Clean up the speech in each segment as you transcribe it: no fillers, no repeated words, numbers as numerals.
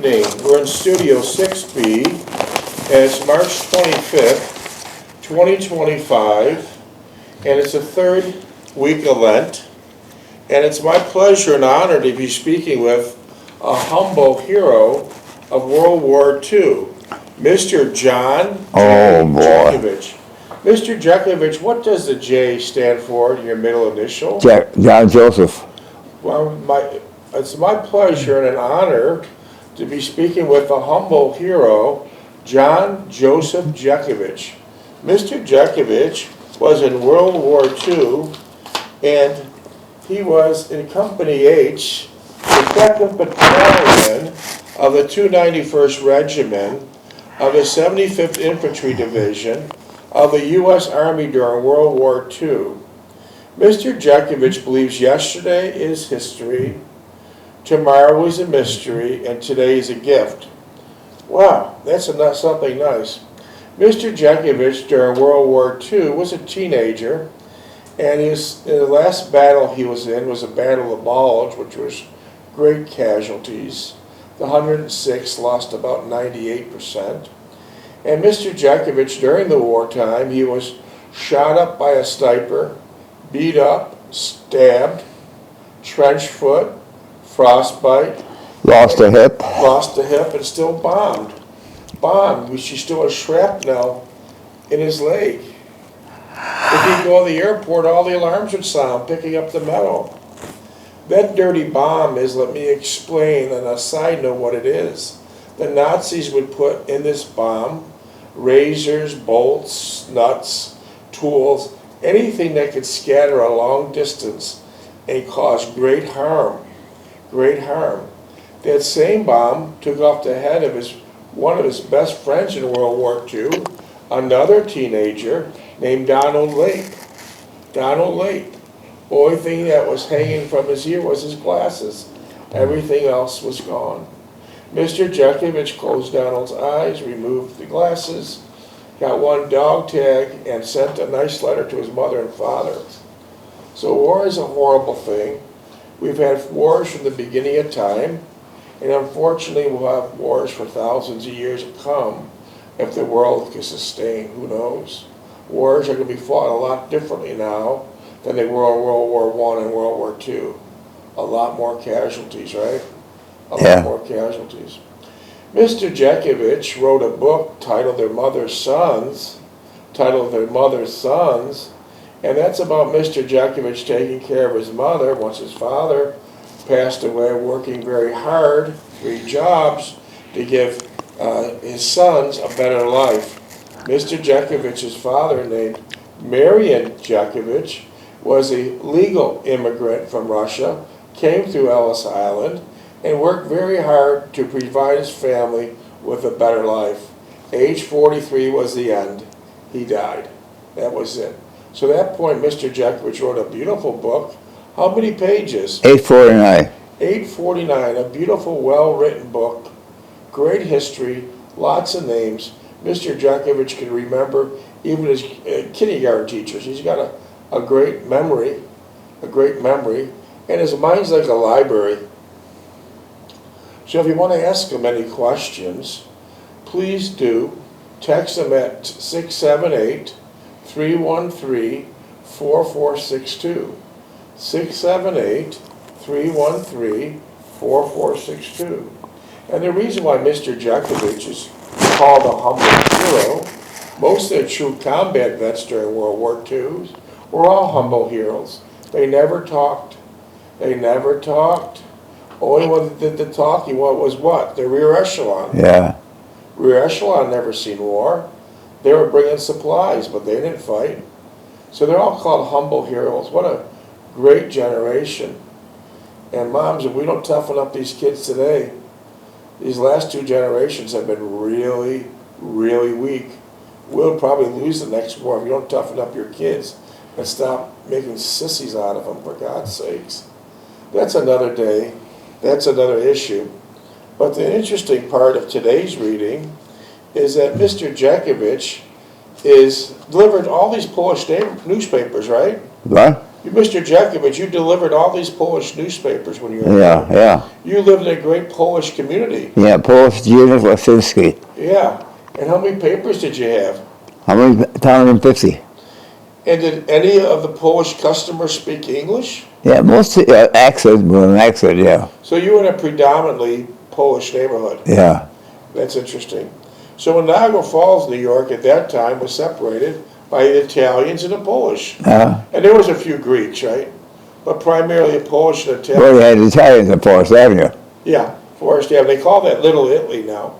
We're in Studio 6B, and it's March 25th, 2025, and it's the third week of Lent, and it's my pleasure and honor to be speaking with a humble hero of World War II, Mr. John Jeckovich. Mr. Jeckovich, what does the J stand for in your middle initial? John Joseph. Well, it's my pleasure and an honor to be speaking with a humble hero, John Joseph Jeckovich. Mr. Jeckovich was in World War II, and he was in Company H, the 2nd Battalion of the 291st Regiment of the 75th Infantry Division of the U.S. Army during World War II. Mr. Jeckovich believes yesterday is history, tomorrow is a mystery, and today is a gift. Wow, that's something nice. Mr. Jeckovich during World War II was a teenager, and the last battle he was in was the Battle of Bulge, which was great casualties. The 106 lost about 98%. And Mr. Jeckovich, during the wartime, he was shot up by a sniper, beat up, stabbed, trench foot, frostbite. Lost a hip, and still bombed. Which he still has shrapnel in his leg. If he'd go to the airport, all the alarms would sound, picking up the metal. That dirty bomb is, let me explain on a side note what it is. The Nazis would put in this bomb razors, bolts, nuts, tools, anything that could scatter a long distance and cause great harm. That same bomb took off the head of one of his best friends in World War II, another teenager named Donald Lake. Only thing that was hanging from his ear was his glasses. Everything else was gone. Mr. Jeckovich closed Donald's eyes, removed the glasses, got one dog tag, and sent a nice letter to his mother and father. So war is a horrible thing. We've had wars from the beginning of time, and unfortunately we'll have wars for thousands of years to come if the world can sustain. Who knows? Wars are going to be fought a lot differently now than they were in World War I and World War II. A lot more casualties, right? A lot more casualties. Mr. Jeckovich wrote a book titled Their Mother's Sons, and that's about Mr. Jeckovich taking care of his mother once his father passed away, working very hard, 3 jobs, to give his sons a better life. Mr. Jeckovich's father, named Marion Jeckovich, was a legal immigrant from Russia, came through Ellis Island, and worked very hard to provide his family with a better life. Age 43 was the end. He died. That was it. So at that point, Mr. Jeckovich wrote a beautiful book. How many pages? 849. 849, a beautiful, well-written book. Great history, lots of names. Mr. Jeckovich can remember even his kindergarten teachers. He's got a great memory, and his mind's like a library. So if you want to ask him any questions, please do. Text him at 678-313-4462. 678-313-4462. And the reason why Mr. Jeckovich is called a humble hero, most of the true combat vets during World War II were all humble heroes. They never talked. Only one that did the talking was what? The rear echelon. Yeah. Rear echelon never seen war. They were bringing supplies, but they didn't fight. So they're all called humble heroes. What a great generation. And moms, if we don't toughen up these kids today, these last 2 generations have been really, really weak. We'll probably lose the next war if you don't toughen up your kids and stop making sissies out of them, for God's sakes. That's another day. That's another issue. But the interesting part of today's reading is that Mr. Jeckovich is delivered all these Polish newspapers, right? What? Mr. Jeckovich, you delivered all these Polish newspapers when you were Yeah, there. yeah. You lived in a great Polish community. Yeah, Polish Unit Lasinski. Yeah. And how many papers did you have? How many? 150. And did any of the Polish customers speak English? Yeah, most accent, well, an accent, yeah. So you were in a predominantly Polish neighborhood. Yeah. That's interesting. So when Niagara Falls, New York, at that time was separated by the Italians and the Polish. And there was a few Greeks, right? But primarily Polish and Italian. Well, they had Italians on Forest Avenue. Yeah, Forest Avenue. They call that Little Italy now.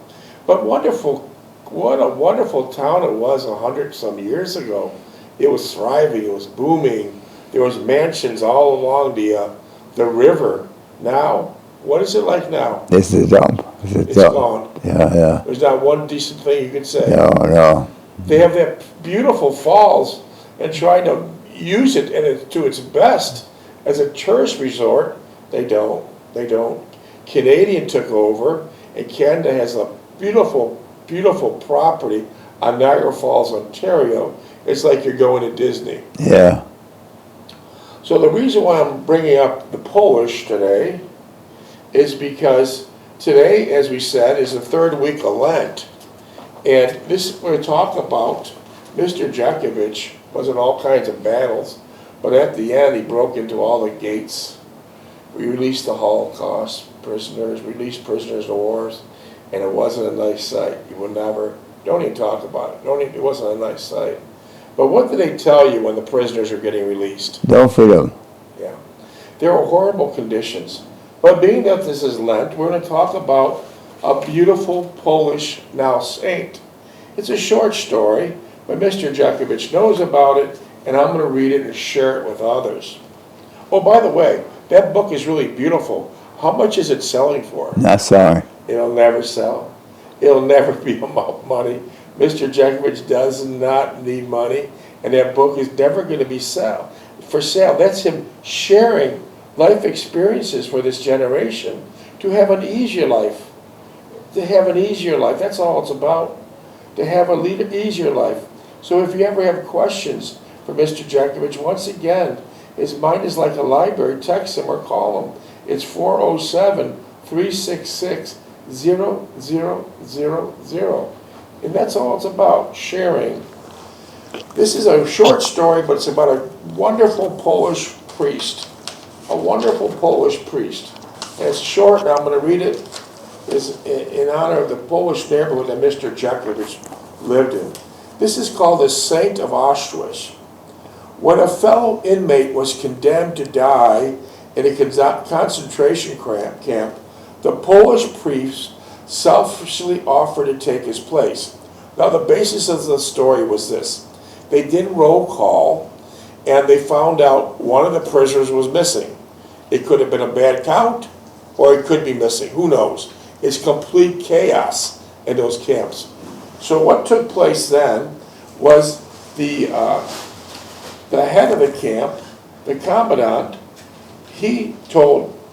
But wonderful, what a wonderful town it was 100-some years ago. It was thriving, it was booming. There was mansions all along the river. Now, what is it like now? It's a dump. It's gone. Yeah, yeah. There's not one decent thing you can say. No, no. They have that beautiful falls and trying to use it to its best as a tourist resort. They don't. Canadian took over, and Canada has a beautiful, beautiful property on Niagara Falls, Ontario. It's like you're going to Disney. Yeah. So the reason why I'm bringing up the Polish today is because today, as we said, is the third week of Lent. And this, we're talking about Mr. Jeckovich was in all kinds of battles, but at the end he broke into all the gates. We released the Holocaust prisoners, released prisoners of wars, and it wasn't a nice sight. You would never, don't even talk about it. It wasn't a nice sight. But what did they tell you when the prisoners are getting released? Don't feed them. Yeah. There were horrible conditions. But being that this is Lent, we're going to talk about a beautiful Polish now saint. It's a short story, but Mr. Jeckovich knows about it, and I'm going to read it and share it with others. Oh, by the way, that book is really beautiful. How much is it selling for? Not sorry. It'll never sell. It'll never be about money. Mr. Jeckovich does not need money, and that book is never going to be for sale. That's him sharing life experiences for this generation to have an easier life. To have an easier life. That's all it's about. To have an easier life. So if you ever have questions for Mr. Jeckovich, once again, his mind is like a library. Text him or call him. It's 407-366-0000. And that's all it's about, sharing. This is a short story, but it's about a wonderful Polish priest. A wonderful Polish priest. And it's short, and I'm going to read it. It's in honor of the Polish neighborhood that Mr. Jeckovich lived in. This is called the Saint of Auschwitz. When a fellow inmate was condemned to die in a concentration camp, the Polish priest selfishly offered to take his place. Now the basis of the story was this. They did roll call, and they found out one of the prisoners was missing. It could have been a bad count, or it could be missing. Who knows? It's complete chaos in those camps. So what took place then was the head of the camp, the commandant, he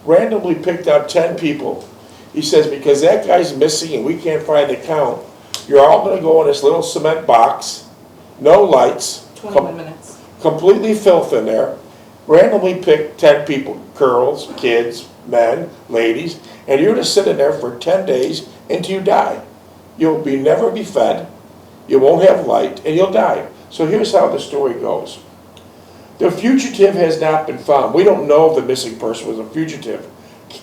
randomly picked out 10 people. He says, because that guy's missing and we can't find the count, you're all going to go in this little cement box, no lights, 21 minutes. Completely filth in there, randomly pick 10 people, girls, kids, men, ladies, and you're going to sit in there for 10 days until you die. You'll never be fed, you won't have light, and you'll die. So here's how the story goes. The fugitive has not been found. We don't know if the missing person was a fugitive.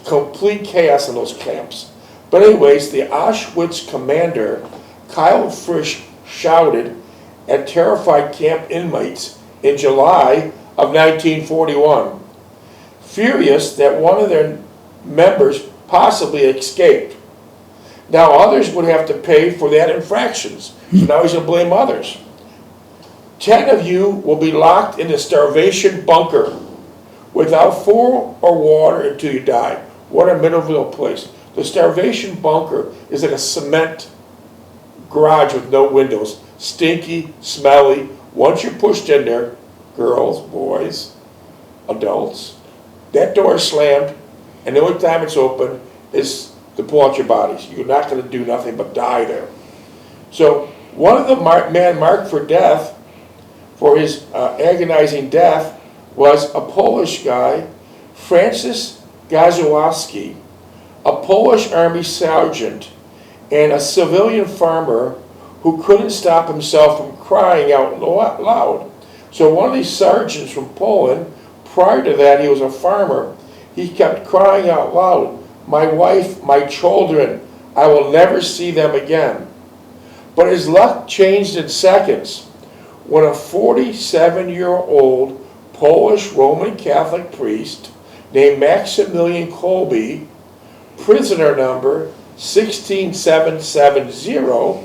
Complete chaos in those camps. But anyways, the Auschwitz commander, Kyle Frisch, shouted at terrified camp inmates in July of 1941, furious that one of their members possibly escaped. Now others would have to pay for that infractions. So now he's going to blame others. 10 of you will be locked in a starvation bunker without food or water until you die. What a miserable place. The starvation bunker is like a cement garage with no windows. Stinky, smelly. Once you're pushed in there, girls, boys, adults, that door is slammed, and the only time it's open is to pull out your bodies. You're not going to do nothing but die there. So one of the man marked for death, for his agonizing death, was a Polish guy, Francis Gazowski, a Polish army sergeant, and a civilian farmer who couldn't stop himself from crying out loud. So one of these sergeants from Poland, prior to that he was a farmer, he kept crying out loud, "My wife, my children, I will never see them again." But his luck changed in seconds when a 47-year-old Polish Roman Catholic priest named Maximillian Kolbe, prisoner number 16770,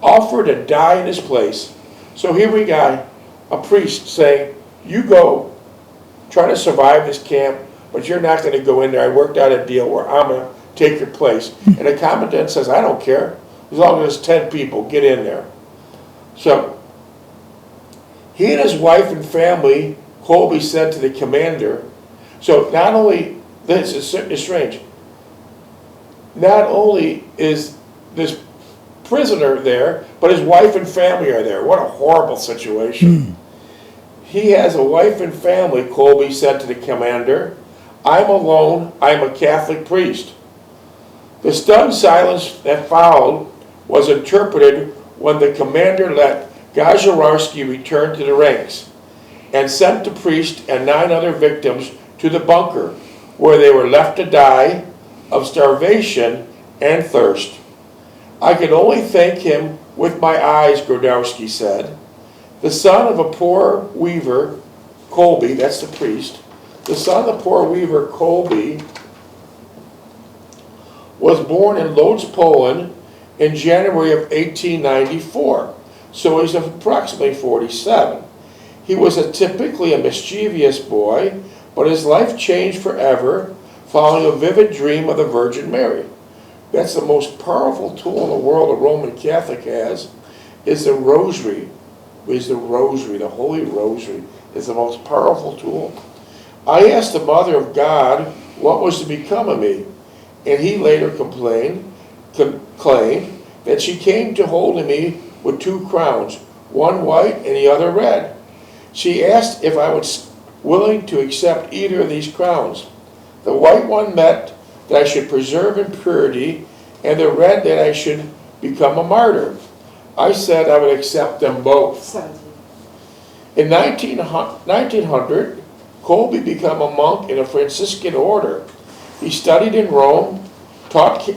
offered to die in his place. So here we got a priest saying, "You go, try to survive this camp, but you're not going to go in there. I worked out a deal where I'm going to take your place." And the commandant says, "I don't care. As long as there's 10 people, get in there." So he and his wife and family, Kolbe said to the commander, so not only, this is strange, not only is this prisoner there, but his wife and family are there. What a horrible situation. He has a wife and family, Kolbe said to the commander. "I'm alone, I'm a Catholic priest." The stunned silence that followed was interpreted when the commander let Gazowski return to the ranks and sent the priest and 9 other victims to the bunker, where they were left to die of starvation and thirst. "I can only thank him with my eyes," Grodowski said. The son of a poor weaver, Kolbe, that's the priest, the son of the poor weaver, Kolbe, was born in Lodz, Poland in January of 1894, so he's approximately 47. He was typically a mischievous boy, but his life changed forever following a vivid dream of the Virgin Mary. That's the most powerful tool in the world a Roman Catholic has, is the rosary. The Holy Rosary is the most powerful tool. "I asked the Mother of God what was to become of me, and he later claimed that she came to hold me with 2 crowns, one white and the other red. She asked if I was willing to accept either of these crowns. The white one meant that I should preserve in purity, and the red that I should become a martyr. I said I would accept them both." In 1900, Kolbe became a monk in a Franciscan order. He studied in Rome, taught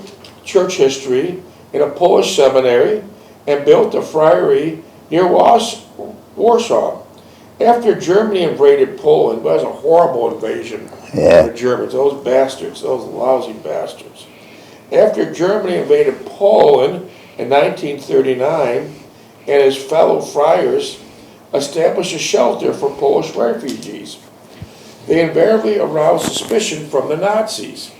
church history in a Polish seminary, and built a friary near Warsaw. After Germany invaded Poland, it was a horrible invasion of the Germans, those bastards, those lousy bastards. After Germany invaded Poland in 1939, and his fellow friars established a shelter for Polish refugees, they invariably aroused suspicion from the Nazis,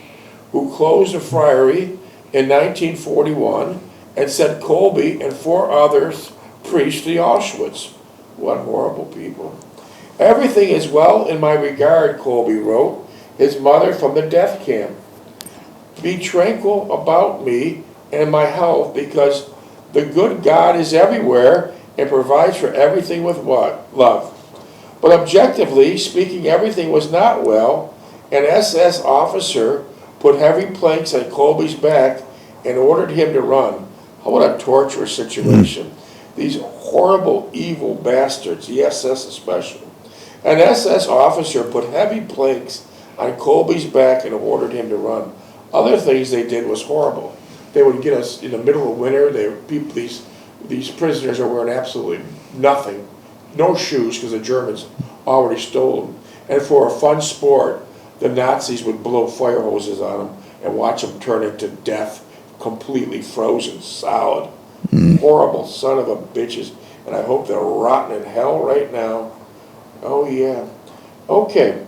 who closed the friary in 1941 and sent Kolbe and 4 others priests to Auschwitz. What horrible people. "Everything is well in my regard," Kolbe wrote his mother from the death camp. "Be tranquil about me and my health, because the good God is everywhere and provides for everything with love." But objectively speaking, everything was not well. An SS officer put heavy planks on Kolbe's back and ordered him to run. What a torturous situation. These horrible, evil bastards, the SS especially. An SS officer put heavy planks on Kolbe's back and ordered him to run. Other things they did was horrible. They would get us in the middle of winter. These prisoners are wearing absolutely nothing, no shoes, because the Germans already stole them. And for a fun sport, the Nazis would blow fire hoses on them and watch them turn into death, completely frozen, solid. Horrible son of a bitches. And I hope they're rotting in hell right now. Oh yeah. Okay.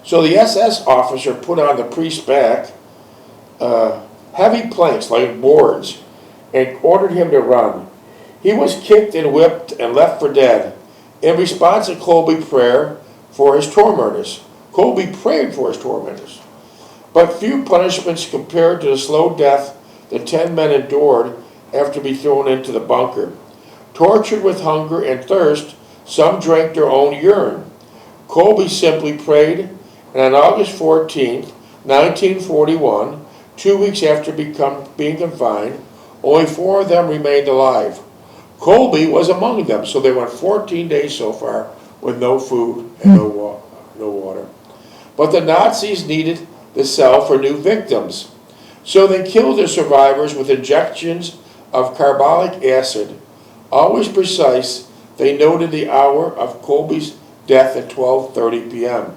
So the SS officer put on the priest's back heavy planks like boards and ordered him to run. He was kicked and whipped and left for dead. In response to Kolbe's prayer for his tormentors. Kolbe prayed for his tormentors. But few punishments compared to the slow death the 10 men endured after being thrown into the bunker. Tortured with hunger and thirst, some drank their own urine. Kolbe simply prayed, and on August 14th, 1941, 2 weeks after being confined, only 4 of them remained alive. Kolbe was among them, so they went 14 days so far with no food and no water. But the Nazis needed the cell for new victims, so they killed the survivors with injections of carbolic acid. Always precise, they noted the hour of Kolbe's death at 12:30 p.m.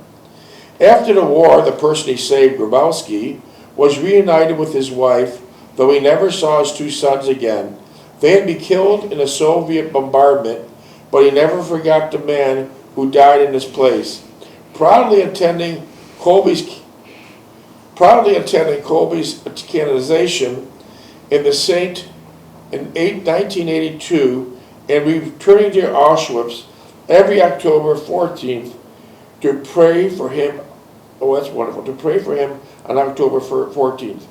After the war, the person he saved, Grabowski, was reunited with his wife, though he never saw his 2 sons again. They had been killed in a Soviet bombardment, but he never forgot the man who died in his place. Proudly attending Kolbe's canonization in the Saint in 1982 and returning to Auschwitz every October 14th to pray for him. Oh, that's wonderful, to pray for him on October 14th.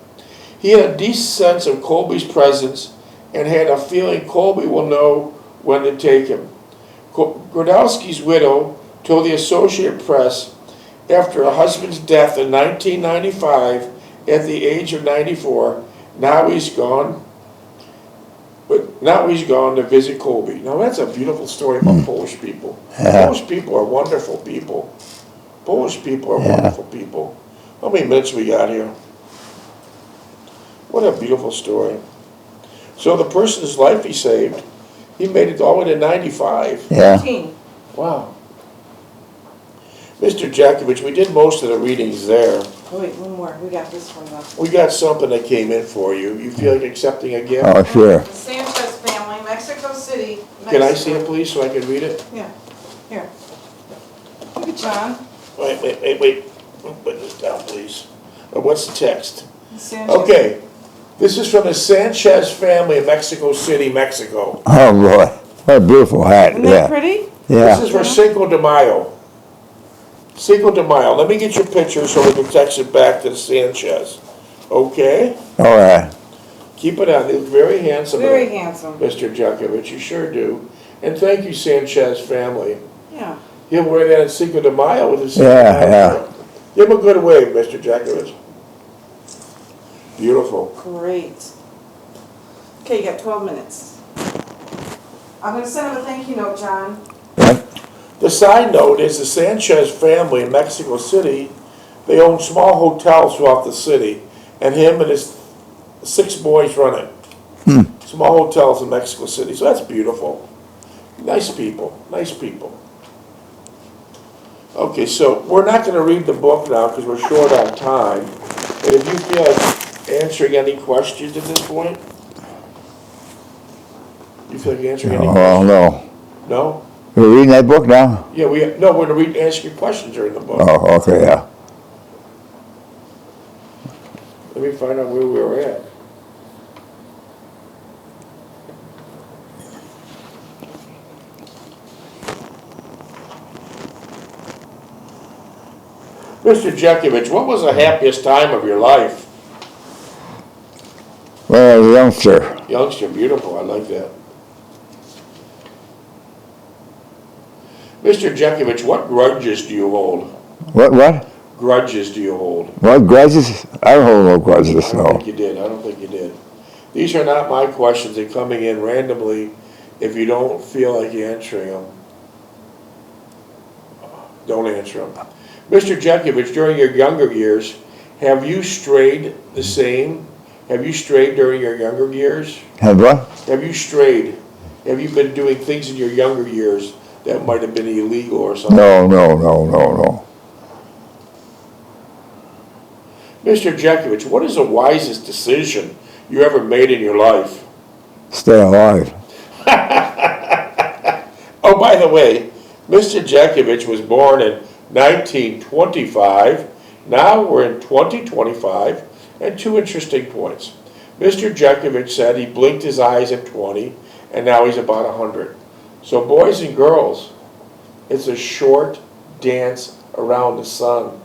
He had a deep sense of Kolbe's presence and had a feeling Kolbe will know when to take him. Grodowski's widow told the Associated Press after her husband's death in 1995 at the age of 94, now he's gone to visit Kolbe. Now that's a beautiful story about Polish people. Yeah. Polish people are wonderful people. Polish people are wonderful people. How many minutes we got here? What a beautiful story. So the person's life he saved, he made it all the way to 95. Yeah. 15. Wow. Mr. Jeckovich, we did most of the readings there. Oh, wait, one more. We got this one though. We got something that came in for you. You feel like accepting a gift? Oh, sure. The Sanchez family, Mexico City, Mexico. Can I see it, please, so I can read it? Yeah. Here. Look at John. Wait. Put this down, please. What's the text? The Sanchez. Okay. This is from the Sanchez family in Mexico City, Mexico. Oh, boy. What a beautiful hat. Isn't that Yeah. pretty? Yeah. This is for Cinco de Mayo. Cinco de Mayo. Let me get your picture so we can text it back to the Sanchez. Okay? All right. Keep it on. You look very handsome. Very handsome. Mr. Jeckovich, you sure do. And thank you, Sanchez family. Yeah. He'll wear that at Cinco de Mayo with his Yeah. Give him a good wave, Mr. Jeckovich. Beautiful. Great. Okay, you got 12 minutes. I'm going to send him a thank you note, John. What? The side note is the Sanchez family in Mexico City, they own small hotels throughout the city, and him and his 6 boys run it. Small hotels in Mexico City, so that's beautiful. Nice people, nice people. Okay, so we're not going to read the book now because we're short on time. But if you feel like answering any questions at this point, you feel like answering any Oh, questions? no. No? You're reading that book now? Yeah, we're going to ask you questions during the book. Oh, okay, yeah. Let me find out where we were at. Mr. Jeckovich, what was the happiest time of your life? Well, I was a youngster. Youngster, beautiful, I like that. Mr. Jeckovich, what grudges do you hold? What? Grudges do you hold? What grudges? I don't hold no grudges, I don't no. think you did. I don't think you did. These are not my questions. They're coming in randomly. If you don't feel like answering them, don't answer them. Mr. Jeckovich, during your younger years, have you strayed the same? Have you strayed during your younger years? Have what? Have you strayed? Have you been doing things in your younger years that might have been illegal or something? No. Mr. Jeckovich, what is the wisest decision you ever made in your life? Stay alive. Oh, by the way, Mr. Jeckovich was born in 1925. Now we're in 2025, and 2 interesting points. Mr. Jeckovich said he blinked his eyes at 20, and now he's about 100. So boys and girls, it's a short dance around the sun.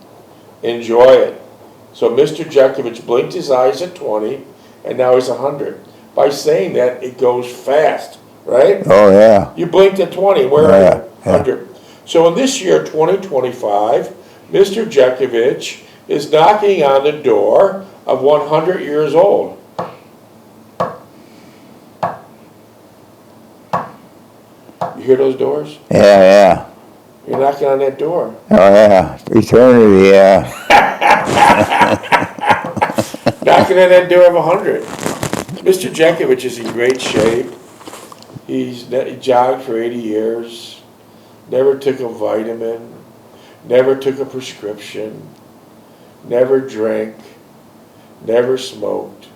Enjoy it. So Mr. Jeckovich blinked his eyes at 20, and now he's 100. By saying that, it goes fast, right? Oh, yeah. You blinked at 20, where are you? 100. So in this year, 2025, Mr. Jeckovich is knocking on the door of 100 years old. You hear those doors? Yeah. You're knocking on that door. Oh, yeah. Eternity, yeah. Knocking on that door of 100. Mr. Jeckovich is in great shape. He jogged for 80 years, never took a vitamin, never took a prescription, never drank, never smoked.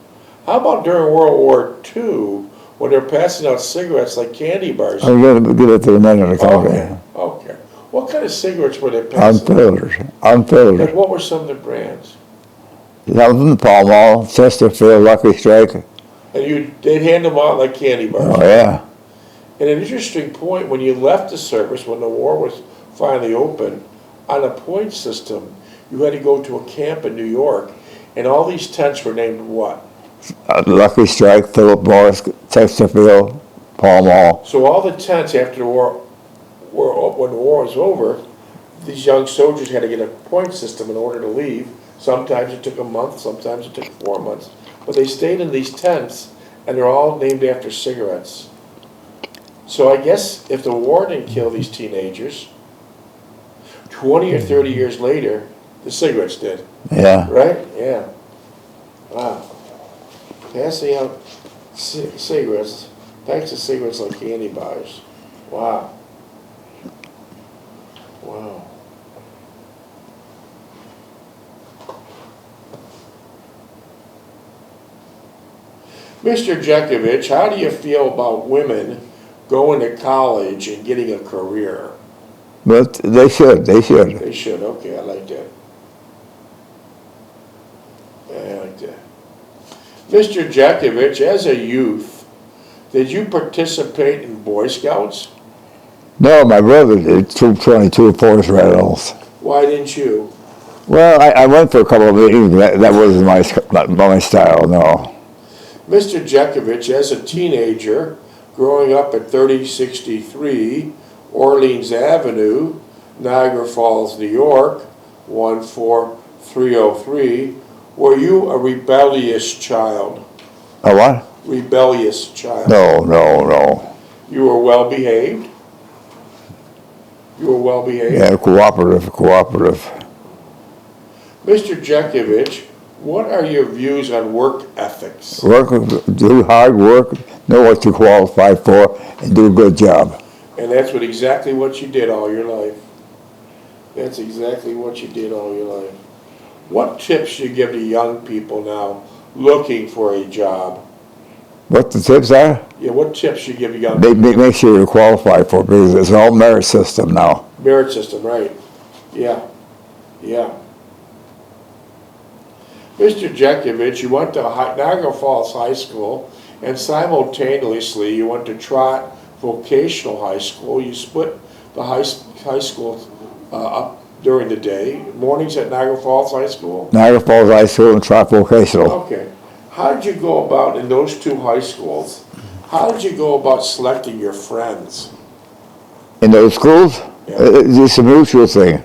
How about during World War II when they're passing out cigarettes like candy bars? I'm going to give it to the men in the company. Okay. What kind of cigarettes were they passing? Unfiltered. And Unfiltered. what were some of the brands? Something, Pall Mall, Chesterfield, Lucky Strike. And they'd hand them out like candy bars. Oh, yeah. And an interesting point, when you left the service, when the war was finally open, on a point system, you had to go to a camp in New York, and all these tents were named what? Lucky Strike, Philip Morris, Chesterfield, Pall Mall. So all the tents after the war, when the war was over, these young soldiers had to get a point system in order to leave. Sometimes it took a month, sometimes it took 4 months. But they stayed in these tents, and they're all named after cigarettes. So I guess if the war didn't kill these teenagers, 20 or 30 years later, the cigarettes did. Yeah. Right? Yeah. Wow. Passing out cigarettes, packs of cigarettes like candy bars. Wow. Wow. Mr. Jeckovich, how do you feel about women going to college and getting a career? But they should. They should. Okay, I like that. Yeah, I like that. Mr. Jeckovich, as a youth, did you participate in Boy Scouts? No, my brother did, Troop 22, Forest Rattles. Why didn't you? Well, I went for a couple of meetings, but that wasn't my style, no. Mr. Jeckovich, as a teenager, growing up at 3063 Orleans Avenue, Niagara Falls, New York, 14303, were you a rebellious child? A what? Rebellious child. No. You were well behaved? You were well behaved? Yeah, cooperative. Mr. Jeckovich, what are your views on work ethics? Do hard work, know what you qualify for, and do a good job. And that's exactly what you did all your life. That's exactly what you did all your life. What tips do you give to young people now looking for a job? What the tips are? Yeah, what tips you give young people? Make sure you're qualified for it, because it's all merit system now. Merit system, right. Yeah. Mr. Jeckovich, you went to Niagara Falls High School, and simultaneously you went to Trot Vocational High School. You split the high school up during the day. Mornings at Niagara Falls High School? Niagara Falls High School and Trot Vocational. Okay. How did you go about, in those two high schools, how did you go about selecting your friends? In those schools? Yeah. It's a mutual thing.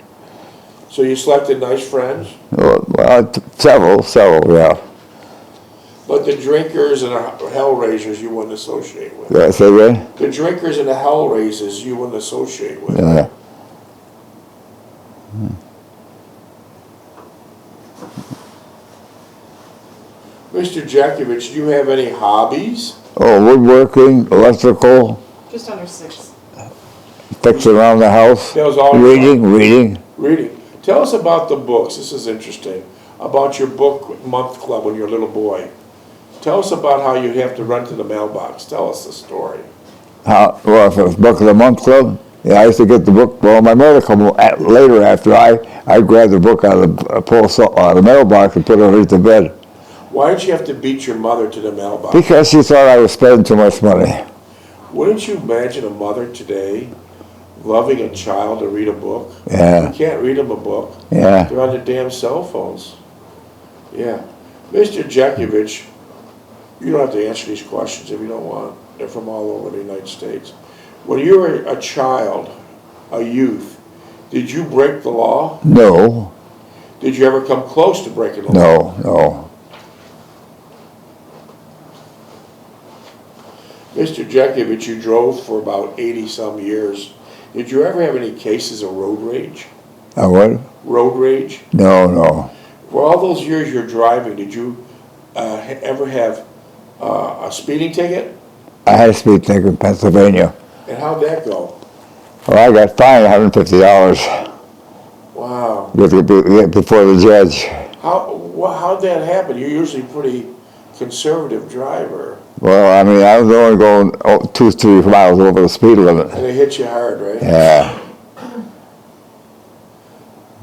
So you selected nice friends? Well, several, yeah. But the drinkers and the hellraisers you wouldn't associate with. Yeah, say again? The drinkers and the hellraisers you wouldn't associate with. Yeah. Mr. Jeckovich, do you have any hobbies? Oh, woodworking, electrical, Just under 6. fixing around the house, That was all reading. Reading. Tell us about the books. This is interesting. About your book month club when you were a little boy. Tell us about how you'd have to run to the mailbox. Tell us the story. Well, if it was Book of the Month Club, yeah, I used to get the book. Well, my mother come later after I grabbed the book out of the mailbox and put it underneath the bed. Why did you have to beat your mother to the mailbox? Because she thought I was spending too much money. Wouldn't you imagine a mother today loving a child to read a book? Yeah. You can't read them a book. Yeah. They're on their damn cell phones. Yeah. Mr. Jeckovich, you don't have to answer these questions if you don't want. They're from all over the United States. When you were a child, a youth, Did you break the law? No, Did you ever come close to breaking the law? no. Mr. Jeckovich, you drove for about 80-some years. Did you ever have any cases of road rage? What? Road rage? No. For all those years you're driving, did you ever have a speeding ticket? I had a speed ticket in Pennsylvania. And how'd that go? Well, I got fined $150 Wow. before the judge. How'd that happen? You're usually a pretty conservative driver. Well, I mean, I was only going 2-3 miles over the speed limit. And it hit you hard, right? Yeah.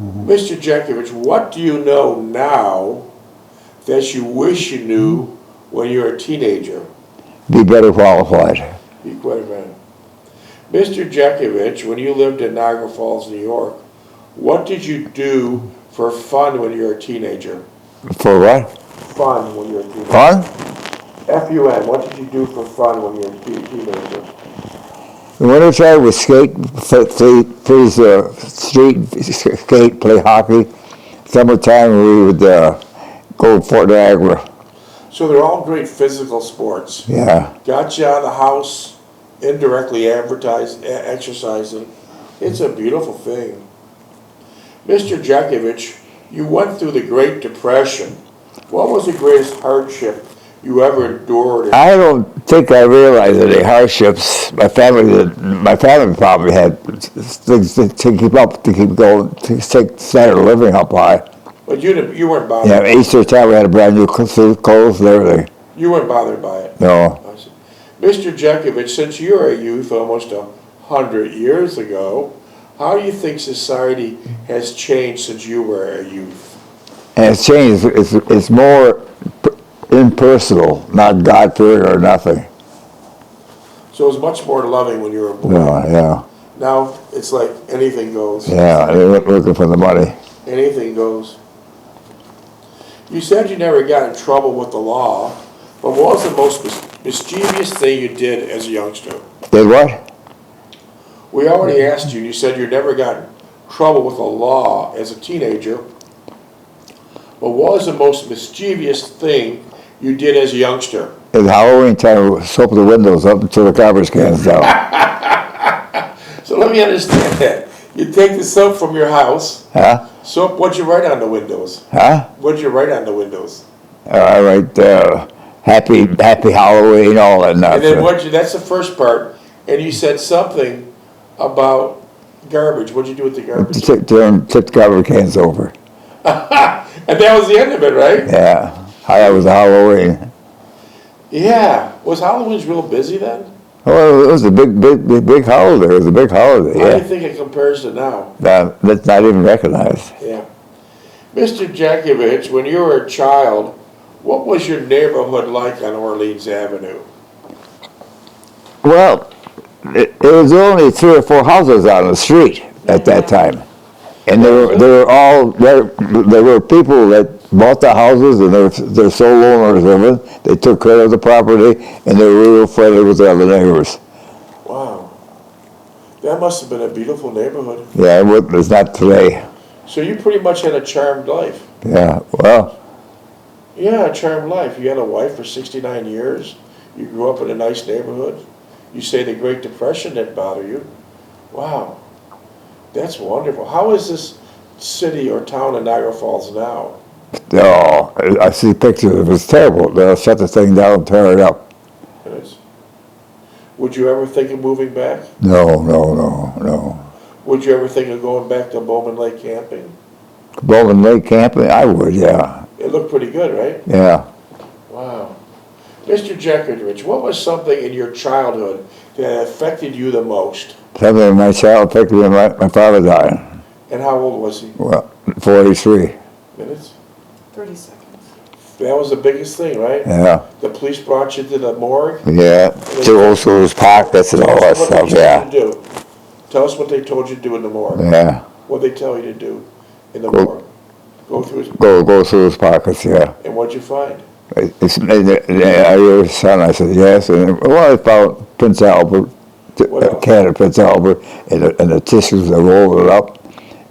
Mr. Jeckovich, what do you know now that you wish you knew when you were a teenager? Be better qualified. Be quite a man. Mr. Jeckovich, when you lived in Niagara Falls, New York, what did you do for fun when you were a teenager? For what? Fun when you were a teenager. Fun? F-U-N, what did you do for fun when you were a teenager? The wintertime was skate, freeze the street, skate, play hockey. Summertime we would go to Fort Niagara. So they're all great physical sports. Yeah. Got you out of the house, indirectly exercising. It's a beautiful thing. Mr. Jeckovich, you went through the Great Depression. What was the greatest hardship you ever endured? I don't think I realized any hardships. My family probably had things to keep going, to take standard of living up high. But you weren't bothered. Yeah, Easter time we had a brand new suit of clothes and everything. You weren't bothered by it. No. I see. Mr. Jeckovich, since you were a youth almost 100 years ago, how do you think society has changed since you were a youth? And it's changed. It's more impersonal, not God-fearing or nothing. So it was much more loving when you were a boy. Yeah. Now it's like anything goes. Yeah, they were looking for the money. Anything goes. You said you never got in trouble with the law, but what was the most mischievous thing you did as a youngster? Did what? We already asked you, you said you never got in trouble with the law as a teenager, but what was the most mischievous thing you did as a youngster? It's Halloween time, we soap the windows up until the garbage cans down. So let me understand that. You take the soap from your house. Huh? Soap, what'd you write on the windows? Huh? What'd you write on the windows? I write happy Halloween, all that And then nonsense. that's the first part, and you said something about garbage. What'd you do with the garbage? Tip the garbage cans over. And that was the end of it, right? Yeah. That was Halloween. Yeah. Was Halloween's real busy then? Well, it was a big holiday. It was a big holiday, How do you yeah. think it compares to now? That's not even recognized. Yeah. Mr. Jeckovich, when you were a child, what was your neighborhood like on Orleans Avenue? Well, it was only 3 or 4 houses on the street at that time. And there were people that bought the houses and they're sole owners of it. They took care of the property and they were real friendly with the other neighbors. Wow. That must have been a beautiful neighborhood. Yeah, it's not today. So you pretty much had a charmed life. Yeah, well, Yeah, a charmed life. You had a wife for 69 years. You grew up in a nice neighborhood. You say the Great Depression didn't bother you. Wow. That's wonderful. How is this city or town of Niagara Falls now? no, I see pictures. It was terrible. They'll shut the thing down and tear it up. It is. Would you ever think of moving back? No. Would you ever think of going back to Bowman Lake camping? Bowman Lake camping, I would, yeah. It looked pretty good, right? Yeah. Wow. Mr. Jeckovich, what was something in your childhood that affected you the most? Something in my child affected me, my father died. And how old was he? Well, 43. Minutes? 30 seconds. That was the biggest thing, right? Yeah. The police brought you to the morgue? Yeah. 2 Old pockets and all that What stuff, they yeah. told you to do. Tell us what they told you to do in the morgue. Yeah. What they tell you to do in the Go- morgue. Go through his... Go through his pockets, yeah. And what'd you find? Are you his son? I said, yes. And well, I found Prince Albert, What a else? can of Prince Albert, and the tissues that rolled it up.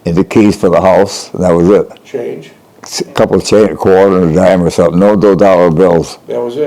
and the keys for the house, and that was it. Change, A couple of change, a quarter and a dime or something, no dollar bills. that was it.